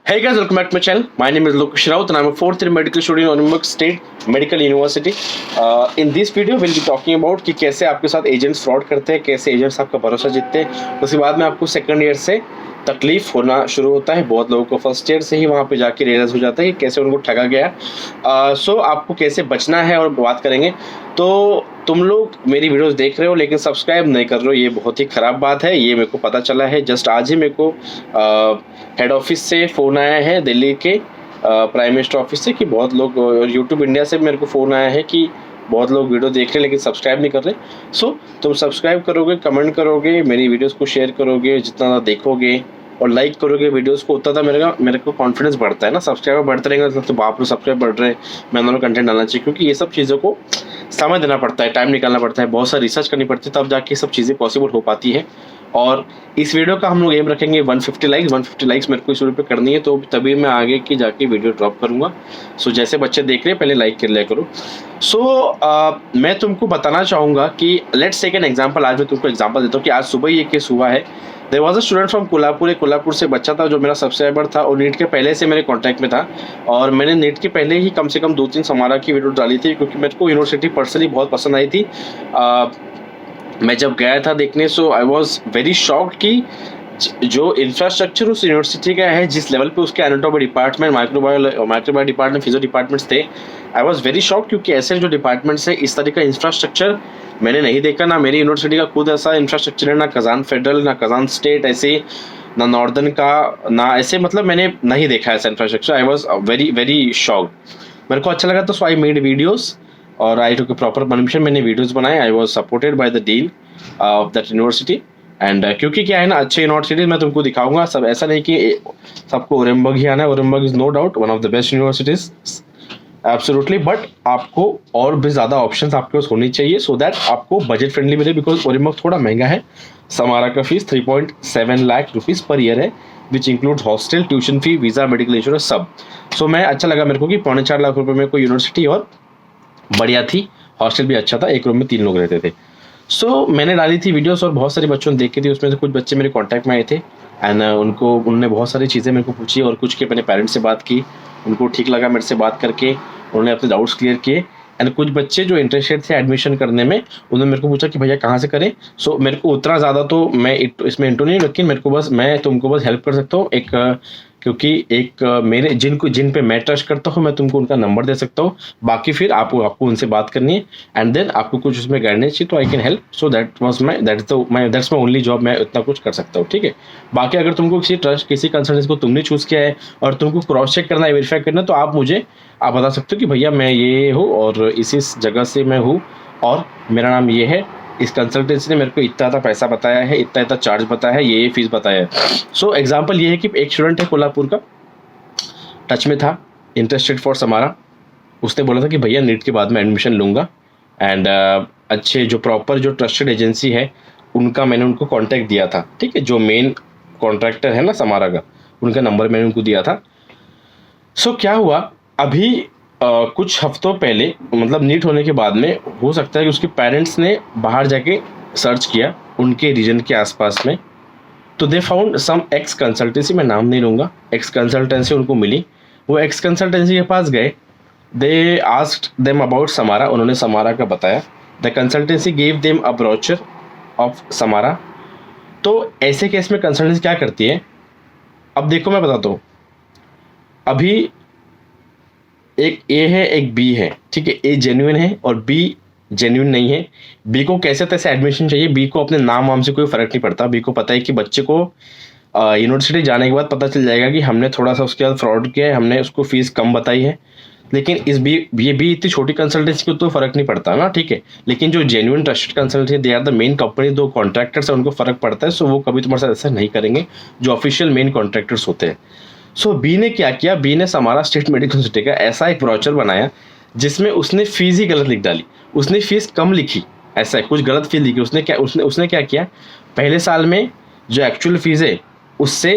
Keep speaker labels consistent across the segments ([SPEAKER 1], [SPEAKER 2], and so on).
[SPEAKER 1] Hey guys, welcome back to my channel. My name is Lokesh Raut and I'm a fourth year medical student in Orenburg State Medical University. In this video, we'll be talking about कि कैसे आपके साथ agents fraud करते हैं, कैसे agents आपका भरोसा जीतते हैं। उसके बाद में आपको सेकंड ईयर से तकलीफ होना शुरू होता है। बहुत लोगों को फर्स्ट ईयर से ही वहाँ पे जाके रियलाइज हो जाता है कि कैसे उनको ठगा गया। सो आपको कैसे बचना है और बात करेंगे। तो तुम लोग मेरी वीडियोस देख रहे हो लेकिन सब्सक्राइब नहीं कर रहे हो, ये बहुत ही ख़राब बात है। ये मेरे को पता चला है, जस्ट आज ही मेरे को हेड ऑफिस से फ़ोन आया है दिल्ली के प्राइम मिनिस्टर ऑफिस से कि बहुत लोग, और यूट्यूब इंडिया से मेरे को फ़ोन आया है कि बहुत लोग वीडियो देख रहे हैं लेकिन सब्सक्राइब नहीं कर रहे। सो तुम सब्सक्राइब करोगे, कमेंट करोगे, मेरी वीडियोस को शेयर करोगे, जितना ज़्यादा देखोगे और लाइक करोगे वीडियोस को, उतना मेरे को कॉन्फिडेंस बढ़ता है ना। सब्सक्राइबर बढ़ते रहेंगे तो बाप रे सब्सक्राइब बढ़ रहे हैं, मैं दोनों कंटेंट डालना चाहिए, क्योंकि ये सब चीज़ों को समय देना पड़ता है, टाइम निकालना पड़ता है, बहुत सारी रिसर्च करनी पड़ती है, तब जाके सब चीज़ें पॉसिबल हो पाती है। और इस वीडियो का हम लोग एम रखेंगे 150 लाइक्स मेरे को इस वीडियो पे करनी है, तो तभी मैं आगे की जाके वीडियो ड्रॉप करूँगा। सो जैसे बच्चे देख रहे हैं पहले लाइक कर लिया करो। मैं तुमको बताना चाहूँगा कि लेट्स टेक एन एग्जाम्पल। आज मैं तुमको एग्जाम्पल देता हूँ कि आज सुबह ही एक केस हुआ है। There was a student from Kolhapur. Kolhapur से बच्चा था जो मेरा सब्सक्राइबर था और नीट के पहले से मेरे कॉन्टैक्ट में था, और मैंने नीट के पहले ही कम से कम 2-3 समारा की वीडियो डाली थी, क्योंकि मेरे को यूनिवर्सिटी पर्सनली बहुत पसंद आई थी। मैं जब गया था देखने, सो आई वॉज वेरी शॉक्ड कि जो इंफ्रास्ट्रक्चर उस यूनिवर्सिटी का है, जिस लेवल पे उसके anatomy department, microbio department, physio departments थे, आई वॉज वेरी शॉक्ड, क्योंकि ऐसे जो डिपार्टमेंट्स है इस तरह का इंफ्रास्ट्रक्चर मैंने नहीं देखा। ना मेरी यूनिवर्सिटी का खुद ऐसा इंफ्रास्ट्रक्चर है, ना कजान फेडरल, ना कजान स्टेट ऐसे, ना नॉर्दर्न का, ना ऐसे, मतलब मैंने नहीं देखा ऐसा infrastructure. I was very very shocked. मेरे को अच्छा लगा, तो सो आई मेड वीडियोज़ और आई टुक प्रॉपर परमिशन, मैंने वीडियोज़ बनाए। I was supported by the dean of that university. And क्योंकि क्या है ना, अच्छे यूनिवर्सिटीज मैं तुमको दिखाऊंगा सब, ऐसा नहीं कि सबको ओरेमबर्ग ही आना है। Orenburg is no doubt one of the best universities, absolutely, but आपको और भी ज़्यादा ऑप्शंस आपके पास होनी चाहिए, सो दैट आपको बजट फ्रेंडली मिले, बिकॉज ओरेमबर्ग थोड़ा महंगा है। समारा का fees 3.7 lakh rupees per year है, which includes hostel, tuition fee, visa, medical insurance, सब। सो मैं अच्छा लगा मेरे को कि 4.25 लाख रुपये में कोई यूनिवर्सिटी और बढ़िया थी, हॉस्टल भी अच्छा था, एक रूम में 3 लोग रहते थे। सो मैंने डाली थी वीडियोस और बहुत सारे बच्चों ने देखी थी। उसमें से कुछ बच्चे मेरे कांटेक्ट में आए थे एंड उन्होंने बहुत सारी चीज़ें मेरे को पूछी, और कुछ के मैंने पेरेंट्स से बात की, उनको ठीक लगा मेरे से बात करके, उन्होंने अपने डाउट्स क्लियर किए। एंड कुछ बच्चे जो इंटरेस्टेड थे एडमिशन करने में, उन्होंने मेरे को पूछा कि भैया कहाँ से करें। सो मेरे को उतना ज़्यादा तो मैं इसमें इंटू नहीं, लेकिन मेरे को बस, मैं तुमको बस हेल्प कर सकता हूँ क्योंकि मेरे जिन पे मैं ट्रस्ट करता हूँ, मैं तुमको उनका नंबर दे सकता हूँ। बाकी फिर आपको उनसे बात करनी है, एंड देन आपको कुछ उसमें गाइडेंस चाहिए तो I can help. So that's my only job, मैं इतना कुछ कर सकता हूँ, ठीक है। बाकी अगर तुमको किसी कंसल्टेंसी को तुमने चूज़ किया है और तुमको क्रॉस चेक करना है, वेरीफाई करना है, तो आप बता सकते हो कि भैया मैं ये हूँ और इस जगह से मैं हूँ और मेरा नाम ये है, इस कंसल्टेंसी ने मेरे को इतना पैसा बताया है, इतना चार्ज बताया है, ये फीस बताया है। सो एग्जांपल ये है कि एक स्टूडेंट है कोल्हापुर का, टच में था, इंटरेस्टेड फॉर समारा। उसने बोला था कि भैया नीट के बाद में एडमिशन लूँगा, एंड अच्छे जो प्रॉपर जो ट्रस्टेड एजेंसी है उनका मैंने उनको कॉन्टैक्ट दिया था, ठीक है, जो मेन कॉन्ट्रैक्टर है ना समारा का, उनका नंबर मैंने उनको दिया था। सो क्या हुआ, अभी कुछ हफ्तों पहले, मतलब नीट होने के बाद में, हो सकता है कि उसके पेरेंट्स ने बाहर जाके सर्च किया उनके रीजन के आसपास में, तो they found some X consultancy, मैं नाम नहीं लूँगा, एक्स कंसल्टेंसी उनको मिली। वो एक्स कंसल्टेंसी के पास गए, they asked them about Samara, उन्होंने समारा का बताया। The consultancy gave them a brochure of Samara. तो ऐसे केस में कंसल्टेंसी क्या करती है, अब देखो मैं बताता हूँ। अभी एक ए है, एक बी है, ठीक है, ए जेन्युइन है और बी जेन्युइन नहीं है। बी को कैसे तैसे एडमिशन चाहिए, बी को अपने नाम वाम से कोई फ़र्क नहीं पड़ता। बी को पता है कि बच्चे को यूनिवर्सिटी जाने के बाद पता चल जाएगा कि हमने थोड़ा सा उसके साथ फ्रॉड किया है, हमने उसको फीस कम बताई है। लेकिन ये भी इतनी छोटी कंसल्टेंसी को तो फ़र्क नहीं पड़ता ना, ठीक है। लेकिन जो genuine trusted consultancy, they are the main company, दो कॉन्ट्रैक्टर्स है, उनको फ़र्क पड़ता है। सो वो कभी तुम्हारे साथ ऐसा नहीं करेंगे, जो ऑफिशियल मेन कॉन्ट्रैक्टर्स होते हैं। सो बी ने क्या किया, बी ने समारा स्टेट मेडिकल यूनिवर्सिटी का ऐसा एक ब्रोचर बनाया जिसमें उसने फीस ही गलत लिख डाली, उसने फीस कम लिखी, ऐसा है, कुछ गलत फीस लिखी। उसने क्या किया, पहले साल में जो एक्चुअल फीस है उससे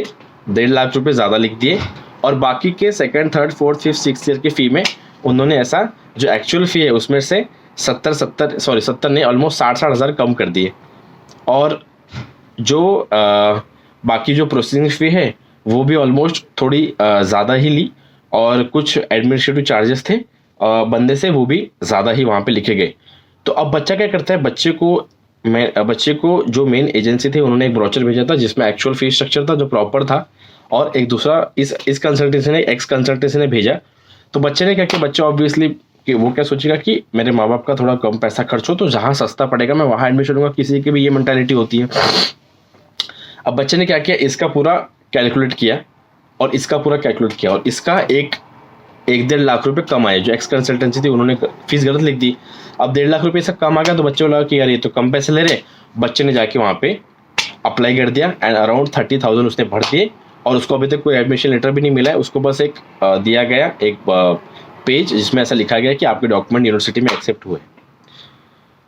[SPEAKER 1] 1.5 लाख रुपए ज़्यादा लिख दिए, और बाकी के second, third, fourth, fifth, six year की फ़ी में उन्होंने ऐसा जो एक्चुअल फ़ी है उसमें से 70 नहीं, ऑलमोस्ट 60 हज़ार कम कर दिए। और जो बाकी जो प्रोसेसिंग फ़ी है वो भी ऑलमोस्ट थोड़ी ज़्यादा ही ली, और कुछ एडमिनिस्ट्रेटिव चार्जेस थे बंदे से, वो भी ज़्यादा ही वहाँ पे लिखे गए। तो अब बच्चा क्या करता है, बच्चे को जो मेन एजेंसी थी उन्होंने एक ब्रोचर भेजा था जिसमें एक्चुअल फीस स्ट्रक्चर था जो प्रॉपर था, और एक दूसरा इस कंसल्टेंसी ने, एक्स कंसल्टेंसी ने भेजा। तो बच्चे ने क्या किया, बच्चा ऑब्वियसली कि वो क्या सोचेगा कि मेरे माँ बाप का थोड़ा कम पैसा खर्च हो तो जहाँ सस्ता पड़ेगा मैं वहाँ एडमिशन लूंगा, किसी की भी ये मेंटालिटी होती है। अब बच्चे ने क्या किया, इसका पूरा कैलकुलेट किया और इसका पूरा कैलकुलेट किया, और इसका एक 1.5 लाख रुपए कम आए। जो एक्स कंसल्टेंसी थी उन्होंने फीस गलत लिख दी। अब 1.5 लाख रुपए इसका कम आ गया, तो बच्चे को लगा कि यार ये तो कम पैसे ले रहे। बच्चे ने जाके वहाँ पे अप्लाई कर दिया एंड अराउंड 30,000 उसने भर दिए, और उसको अभी तक कोई एडमिशन लेटर भी नहीं मिला है। उसको बस एक दिया गया एक पेज जिसमें ऐसा लिखा गया कि आपके डॉक्यूमेंट यूनिवर्सिटी में एक्सेप्ट हुए।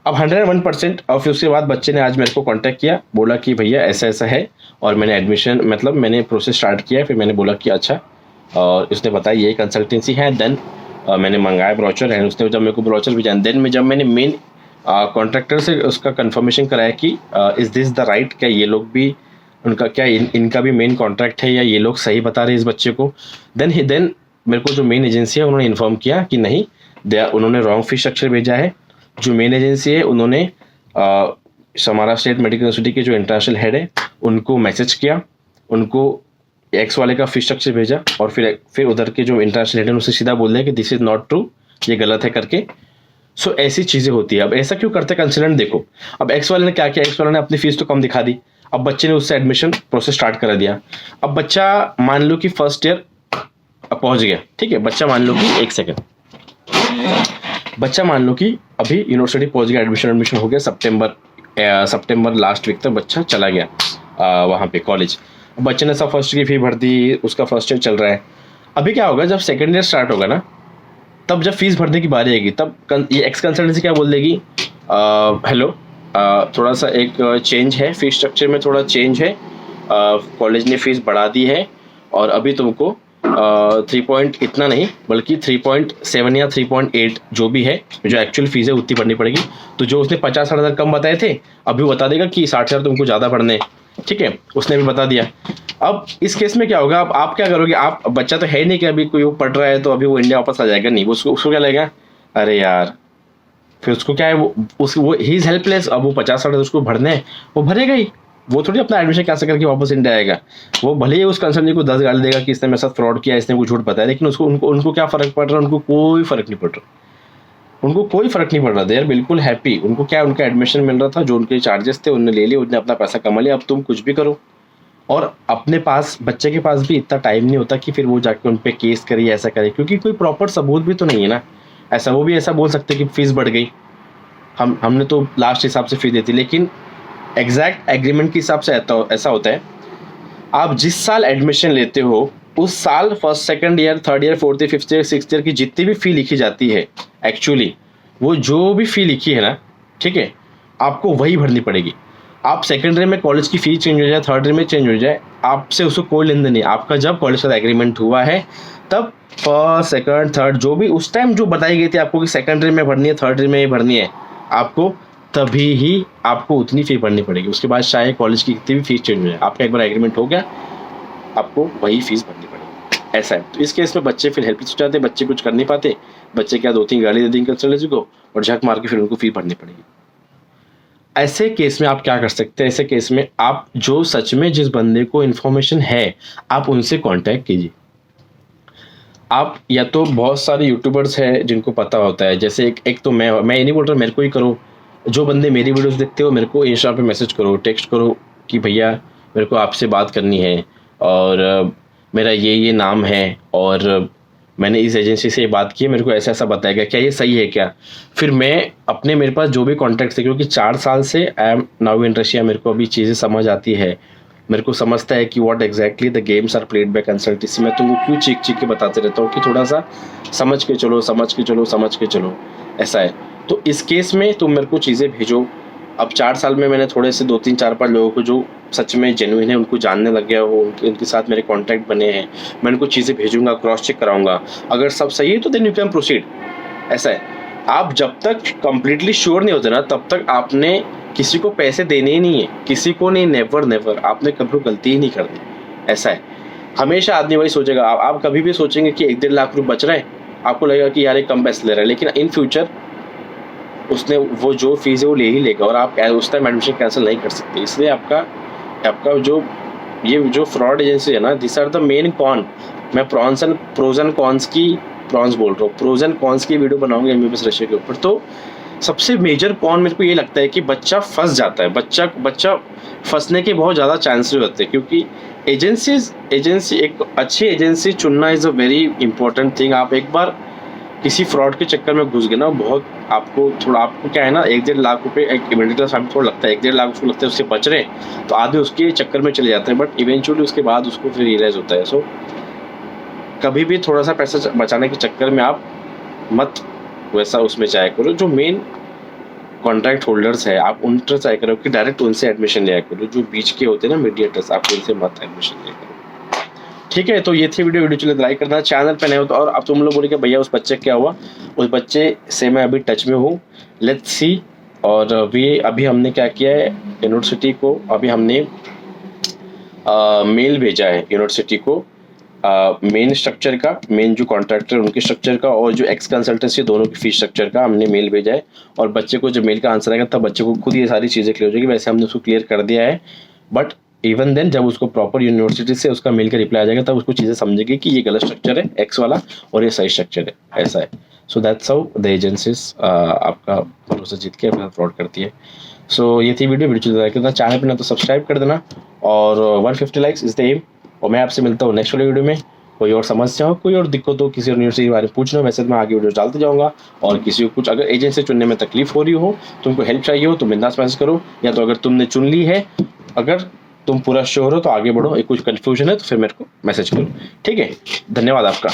[SPEAKER 1] अब 101%। और फिर उसके बाद बच्चे ने आज मेरे को कांटेक्ट किया, बोला कि भैया ऐसा ऐसा है, और मैंने एडमिशन मतलब मैंने प्रोसेस स्टार्ट किया है। फिर मैंने बोला कि अच्छा, और उसने बताया ये कंसल्टेंसी है। देन मैंने मंगाया ब्रोचर, एंड उसने जब मेरे को ब्रोचर भेजा, देन जब मैंने मेन कॉन्ट्रैक्टर से उसका कंफर्मेशन कराया कि इज़ दिस द राइट, क्या ये लोग भी उनका क्या इनका भी मेन कॉन्ट्रैक्ट है या ये लोग सही बता रहे हैं इस बच्चे को। देन मेरे को जो मेन एजेंसी है उन्होंने इन्फॉर्म किया कि नहीं, उन्होंने रॉन्ग फीस स्ट्रक्चर भेजा है। जो मेन एजेंसी है उन्होंने हमारा स्टेट मेडिकल यूनिवर्सिटी के जो इंटरनेशनल हेड है उनको मैसेज किया, उनको एक्स वाले का फीस स्ट्रक्चर भेजा, और फिर उधर के जो इंटरनेशनल हेड है उससे सीधा बोल दिया कि दिस इज नॉट ट्रू, ये गलत है करके। सो ऐसी चीज़ें होती है। अब ऐसा क्यों करते हैं कंसल्टेंट, देखो अब एक्स वाले ने क्या किया, एक्स वाले ने अपनी फीस तो कम दिखा दी। अब बच्चे ने उससे एडमिशन प्रोसेस स्टार्ट करा दिया। अब बच्चा मान लो कि फर्स्ट ईयर पहुंच गया, ठीक है, बच्चा मान लो कि 1 सेकेंड, बच्चा मान लो कि अभी यूनिवर्सिटी पहुंच गया, एडमिशन हो गया, सितंबर लास्ट वीक तक बच्चा चला गया वहाँ पे कॉलेज। बच्चे ने सब फर्स्ट की फी भर दी, उसका फर्स्ट ईयर चल रहा है। अभी क्या होगा, जब सेकेंड ईयर स्टार्ट होगा ना, तब जब फीस भरने की बारी आएगी, तब ये एक्स कंसल्टेंसी क्या बोल देगी, हेलो थोड़ा सा एक चेंज है फीस स्ट्रक्चर में, थोड़ा चेंज है, कॉलेज ने फीस बढ़ा दी है, और अभी तुमको 3 पॉइंट इतना नहीं बल्कि 3.7 या 3.8 जो भी है, जो एक्चुअल फीस है उतनी भरनी पड़ेगी। तो जो उसने 50-60 हज़ार कम बताए थे, अभी वो बता देगा कि 60 हज़ार तुमको ज़्यादा भरने, ठीक है, उसने भी बता दिया। अब इस केस में क्या होगा, अब आप क्या करोगे, आप बच्चा तो है नहीं कि अभी कोई वो पढ़ रहा है तो अभी वो इंडिया वापस आ जाएगा, नहीं, उसको क्या लगेगा, अरे यार, फिर उसको क्या है, वो ही इज हेल्पलेस। अब वो 50-60 हज़ार उसको भरने हैं, वो भरेगा ही, वो थोड़ी अपना एडमिशन कैसे करके वापस इंडिया आएगा। वो भले ही उस कंसल्टेंट को 10 गाली देगा कि इसने मेरे साथ फ्रॉड किया, इसने कुछ झूठ बताया, लेकिन उनको क्या फर्क पड़ रहा है, उनको कोई फर्क नहीं पड़ रहा। दे आर बिल्कुल हैप्पी। उनको क्या, उनका एडमिशन मिल रहा था, जो उनके चार्जेस थे उन्होंने ले लिए, उन्होंने अपना पैसा कमा लिया। अब तुम कुछ भी करो, और अपने पास, बच्चे के पास भी इतना टाइम नहीं होता कि फिर वो जाके उन पे केस करे, ऐसा करे, क्योंकि कोई प्रॉपर सबूत भी तो नहीं है ना। ऐसा वो भी ऐसा बोल सकते कि फीस बढ़ गई, हमने तो लास्ट हिसाब से फीस दी थी, लेकिन एग्जैक्ट एग्रीमेंट के हिसाब से ऐसा होता है, आप जिस साल एडमिशन लेते हो उस साल first second year, third year, fourth year, fifth year, sixth year की जितनी भी फी लिखी जाती है, एक्चुअली वो जो भी फी लिखी है ना, ठीक है, आपको वही भरनी पड़ेगी। आप सेकेंड ईयर में कॉलेज की फी चेंज हो जाए, थर्ड ईयर में चेंज हो जाए, आपसे उसको कोई लेन देन नहीं। आपका जब कॉलेज का एग्रीमेंट हुआ है तब फर्स्ट सेकंड थर्ड जो भी उस टाइम जो बताई गई थी आपको कि सेकंड ईयर में भरनी है, थर्ड ईयर में भरनी है, आपको तभी ही आपको उतनी फी भरनी पड़ेगी। उसके बाद चाहे कॉलेज की कितनी भी फीस चेंज हो जाए, आपका एक बार एग्रीमेंट हो गया, आपको वही फीस भरनी पड़ेगी। ऐसा है। तो इस केस में बच्चे फिर हेल्पलेस हो जाते हैं, बच्चे कुछ कर नहीं पाते, बच्चे क्या 2-3 गाली दे देंगे कंसल्टेंसी को और झक मार के फिर उनको फी भरनी पड़ेगी। ऐसे केस में आप क्या कर सकते हैं, ऐसे केस में आप जो सच में जिस बंदे को इन्फॉर्मेशन है आप उनसे कांटेक्ट कीजिए। आप या तो बहुत सारे यूट्यूबर्स हैं जिनको पता होता है, जैसे एक तो मैं ये नहीं बोल रहा मेरे को ही करो, जो बंदे मेरी वीडियोस देखते हो मेरे को इंस्टा पे मैसेज करो, टेक्स्ट करो कि भैया मेरे को आपसे बात करनी है और मेरा ये नाम है और मैंने इस एजेंसी से ये बात की है, मेरे को ऐसा ऐसा बताया गया, क्या ये सही है क्या। फिर मैं अपने मेरे पास जो भी कॉन्टैक्ट्स है, क्योंकि 4 साल से I am now in Russia, मेरे को अभी चीज़ें समझ आती है, मेरे को समझता है कि what exactly the games are played by consultancy. मैं तुमको क्यों चीख के बताते रहता हूँ कि थोड़ा सा समझ के चलो, ऐसा है। तो इस केस में तुम मेरे को चीज़ें भेजो। अब 4 साल में मैंने थोड़े से 2-3 4-5 लोगों को जो सच में जेन्युइन है उनको जानने लग गया हो, उनके साथ मेरे कॉन्टैक्ट बने हैं, मैं उनको चीज़ें भेजूंगा, क्रॉस चेक कराऊंगा, अगर सब सही है तो देन यू कैन प्रोसीड। ऐसा है। आप जब तक कंप्लीटली श्योर नहीं होते ना तब तक आपने किसी को पैसे देने ही नहीं है, किसी को नहीं, नेवर आपने कभी गलती ही नहीं करनी। ऐसा है। हमेशा आदमी वही सोचेगा। आप कभी भी सोचेंगे कि 1-1.5 लाख रुपये बच रहे हैं, आपको लगेगा कि यार ये कम पैसे ले रहा है, लेकिन इन फ्यूचर उसने वो जो फीस है वो ले ही लेगा और आप उस टाइम एडमिशन कैंसिल नहीं कर सकते। इसलिए आपका जो फ्रॉड एजेंसी है ना, this are the main con. मैं प्रोज एंड कॉन्स की वीडियो बनाऊंगा एमबीबीएस रशिया के ऊपर। तो सबसे मेजर कॉन मेरे को ये लगता है कि बच्चा फंस जाता है। बच्चा फंसने के बहुत ज़्यादा चांसेस होते हैं, क्योंकि एजेंसी एक अच्छी एजेंसी चुनना is a very important thing. आप एक बार किसी फ्रॉड के चक्कर में घुस गए ना, बहुत आपको क्या है ना, 1-1.5 लाख रुपए एक मिडिल क्लास फैमिली थोड़ा लगता है, 1-1.5 लाख उसको लगता है उससे बच रहे हैं, तो आदमी उसके चक्कर में चले जाते हैं, बट इवेंचुअली उसके बाद उसको फिर रियलाइज होता है। सो कभी भी थोड़ा सा पैसा बचाने के चक्कर में आप मत वैसा उसमें जाया करो। जो मेन कॉन्ट्रैक्ट होल्डर्स है आप उन ट्राई करो कि डायरेक्ट उनसे एडमिशन लिया करो। जो बीच के होते हैं ना मीडिएटर्स, आप उनसे मत एडमिशन लिया करो। ठीक है, तो ये थी वीडियो चले लाइक करना, चैनल पे नए हो तो। और अब तुम लोग बोले कि भैया उस बच्चे क्या हुआ, उस बच्चे से मैं अभी टच में हूँ, लेट्स सी। और अभी हमने क्या किया है, यूनिवर्सिटी को अभी हमने मेल भेजा है यूनिवर्सिटी को, मेन स्ट्रक्चर का, मेन जो कॉन्ट्रैक्टर उनके स्ट्रक्चर का और जो एक्स कंसल्टेंसी दोनों की फीस स्ट्रक्चर का हमने मेल भेजा है। और बच्चे को जब मेल का आंसर आएगा तब बच्चे को खुद ये सारी चीज़ें क्लियर हो जाएगी। वैसे हमने उसको क्लियर कर दिया है, बट इवन देन जब उसको प्रॉपर यूनिवर्सिटी से उसका मेल का रिप्लाई आ जाएगा तब उसको चीज़ें समझेगी कि ये गलत स्ट्रक्चर है एक्स वाला और ये सही स्ट्रक्चर है, ऐसा है। So that's how the agencies आपका भरोसा जीत के अपना फ्रॉड करती है। सो ये थी वीडियो चैनल पर ना तो सब्सक्राइब कर देना, और 150 लाइक्स इज द एम। और मैं आपसे मिलता हूँ नेक्स्ट वाले वीडियो में। कोई और समस्या हो, कोई और दिक्कत हो, किसी और यूनिवर्सिटी के बारे में पूछना हो, वैसे तो मैं आगे वीडियो डालते जाऊँगा। और किसी को कुछ अगर एजेंसी चुनने में तकलीफ हो रही हो, तुमको हेल्प चाहिए हो, तो बिंदास मैसेज करो। या तो अगर तुमने चुन ली है, अगर तुम पूरा श्योर हो तो आगे बढ़ो, एक कुछ कन्फ्यूजन है तो फिर मेरे को मैसेज करो। ठीक है, धन्यवाद आपका।